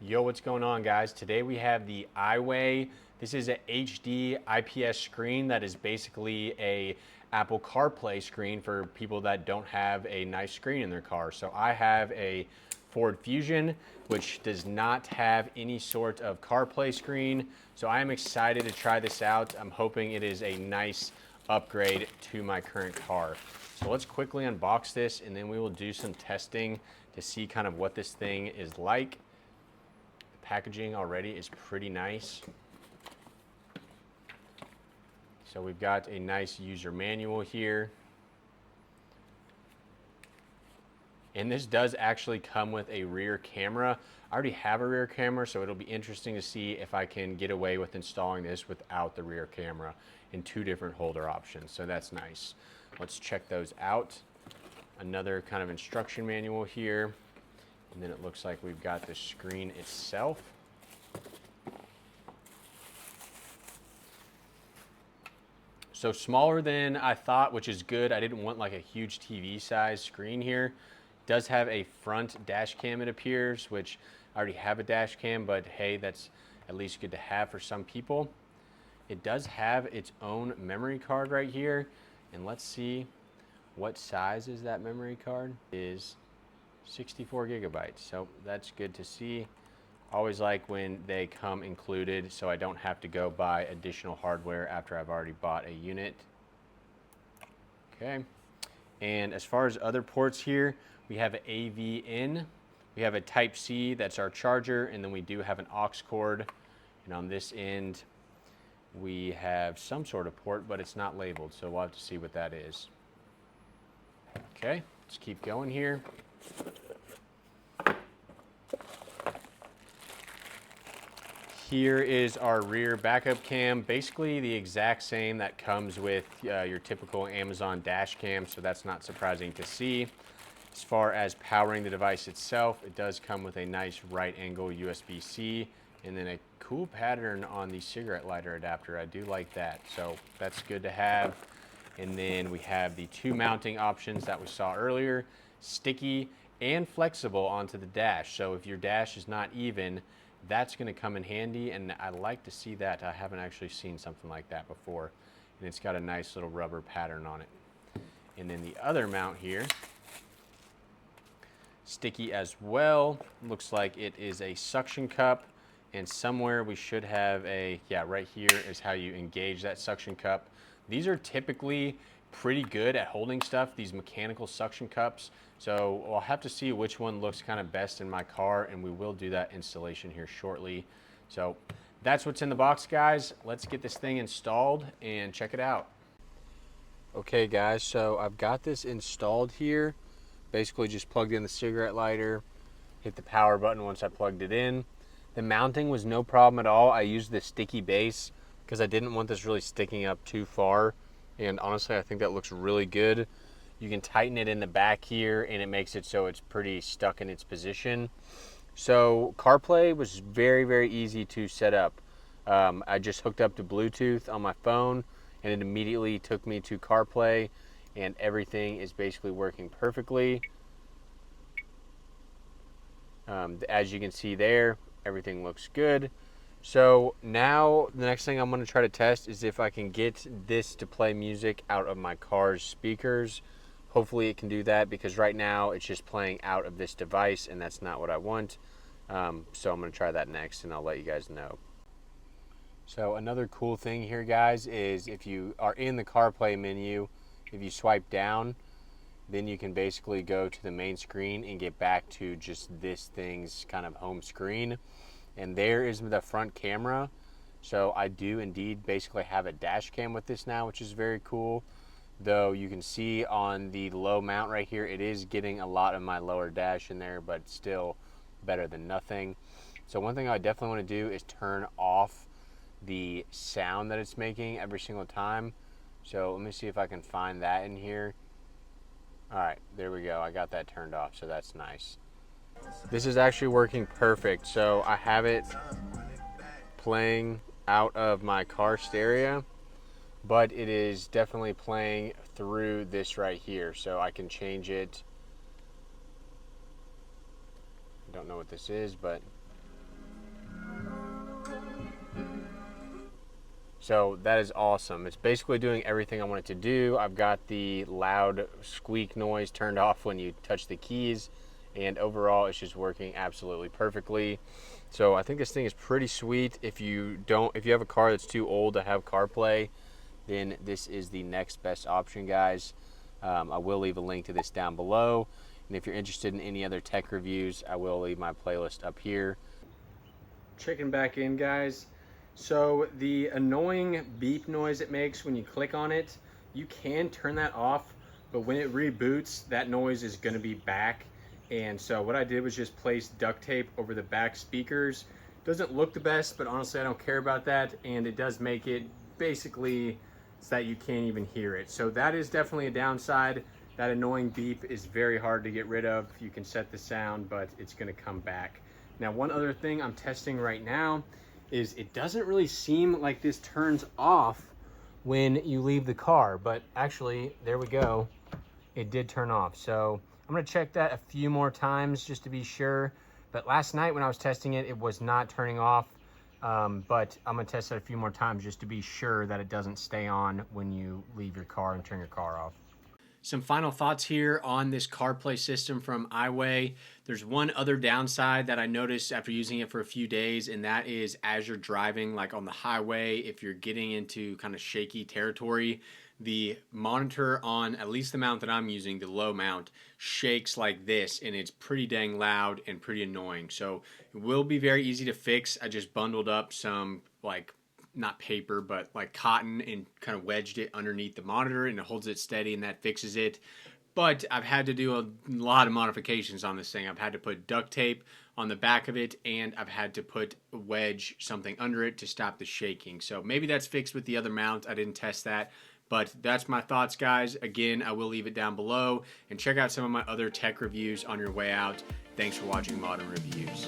Yo, what's going on, guys? Today we have the Iiwey. This is a HD IPS screen that is basically a Apple Carplay screen for people that don't have a nice screen in their car. So I have a Ford Fusion, which does not have any sort of CarPlay screen. So I am excited to try this out. I'm hoping it is a nice upgrade to my current car. So let's quickly unbox this and then we will do some testing to see kind of what this thing is like. The packaging already is pretty nice. So we've got a nice user manual here. And this does actually come with a rear camera. I already have a rear camera, so it'll be interesting to see if I can get away with installing this without the rear camera in two different holder options. So that's nice. Let's check those out. Another kind of instruction manual here. And then it looks like we've got the screen itself. So smaller than I thought, which is good. I didn't want like a huge TV size screen here. Does have a front dash cam, it appears, which I already have a dash cam, but hey, that's at least good to have for some people. It does have its own memory card right here. And let's see what size is that memory card. It is 64 gigabytes. So that's good to see. Always like when they come included, so I don't have to go buy additional hardware after I've already bought a unit. Okay. And as far as other ports here, we have an AV in, we have a Type-C, that's our charger, and then we do have an aux cord. And on this end, we have some sort of port, but it's not labeled, so we'll have to see what that is. Okay, let's keep going here. Here is our rear backup cam, basically the exact same that comes with your typical Amazon dash cam, so that's not surprising to see. As far as powering the device itself, it does come with a nice right angle USB-C and then a cool pattern on the cigarette lighter adapter. I do like that, so that's good to have. And then we have the two mounting options that we saw earlier, sticky and flexible onto the dash. So if your dash is not even, that's going to come in handy, and I like to see that. I haven't actually seen something like that before. And it's got a nice little rubber pattern on it. And then the other mount here, sticky as well. Looks like it is a suction cup, and somewhere we should have a, yeah, right here is how you engage that suction cup. These are typically pretty good at holding stuff, these mechanical suction cups. So I'll have to see which one looks kind of best in my car, and we will do that installation here shortly. So that's what's in the box, guys. Let's get this thing installed and check it out. Okay, guys, so I've got this installed here. Basically just plugged in the cigarette lighter, hit the power button once I plugged it in. The mounting was no problem at all. I used the sticky base because I didn't want this really sticking up too far. And honestly, I think that looks really good. You can tighten it in the back here and it makes it so it's pretty stuck in its position. So CarPlay was very, very easy to set up. I just hooked up to Bluetooth on my phone and it immediately took me to CarPlay, and everything is basically working perfectly. As you can see there, everything looks good. So now the next thing I'm going to try to test is if I can get this to play music out of my car's speakers. Hopefully it can do that, because right now it's just playing out of this device and that's not what I want. So I'm going to try that next and I'll let you guys know. So another cool thing here, guys, is if you are in the CarPlay menu, if you swipe down, then you can basically go to the main screen and get back to just this thing's kind of home screen. And there is the front camera. So I do indeed basically have a dash cam with this now, which is very cool. Though you can see on the low mount right here, it is getting a lot of my lower dash in there, but still better than nothing. So one thing I definitely want to do is turn off the sound that it's making every single time. So let me see if I can find that in here. All right, there we go. I got that turned off, so that's nice. This is actually working perfect. So I have it playing out of my car stereo, but it is definitely playing through this right here. So I can change it. I don't know what this is, but So that is awesome. It's basically doing everything I want it to do. I've got the loud squeak noise turned off when you touch the keys, and overall it's just working absolutely perfectly. So I think this thing is pretty sweet. If you have a car that's too old to have CarPlay, then this is the next best option, guys. I will leave a link to this down below. And if you're interested in any other tech reviews, I will leave my playlist up here. Checking back in, guys. So the annoying beep noise it makes when you click on it, you can turn that off, but when it reboots, that noise is gonna be back. And so what I did was just place duct tape over the back speakers. Doesn't look the best, but honestly I don't care about that, and it does make it basically so that you can't even hear it. So that is definitely a downside. That annoying beep is very hard to get rid of. You can set the sound, but it's gonna come back. Now, one other thing I'm testing right now is it doesn't really seem like this turns off when you leave the car, but actually, there we go. It did turn off. So I'm gonna check that a few more times just to be sure. But last night when I was testing it, it was not turning off. But I'm gonna test it a few more times just to be sure that it doesn't stay on when you leave your car and turn your car off. Some final thoughts here on this CarPlay system from Iiwey. There's one other downside that I noticed after using it for a few days, and that is as you're driving, like on the highway, if you're getting into kind of shaky territory, the monitor on at least the mount that I'm using, the low mount, shakes like this, and it's pretty dang loud and pretty annoying. So it will be very easy to fix. I just bundled up some not paper, but like cotton, and kind of wedged it underneath the monitor, and it holds it steady, and that fixes it. But I've had to do a lot of modifications on this thing. I've had to put duct tape on the back of it, and I've had to wedge something under it to stop the shaking. So maybe that's fixed with the other mount. I didn't test that. But that's my thoughts, guys. Again, I will leave it down below, and check out some of my other tech reviews on your way out. Thanks for watching Modern Reviews.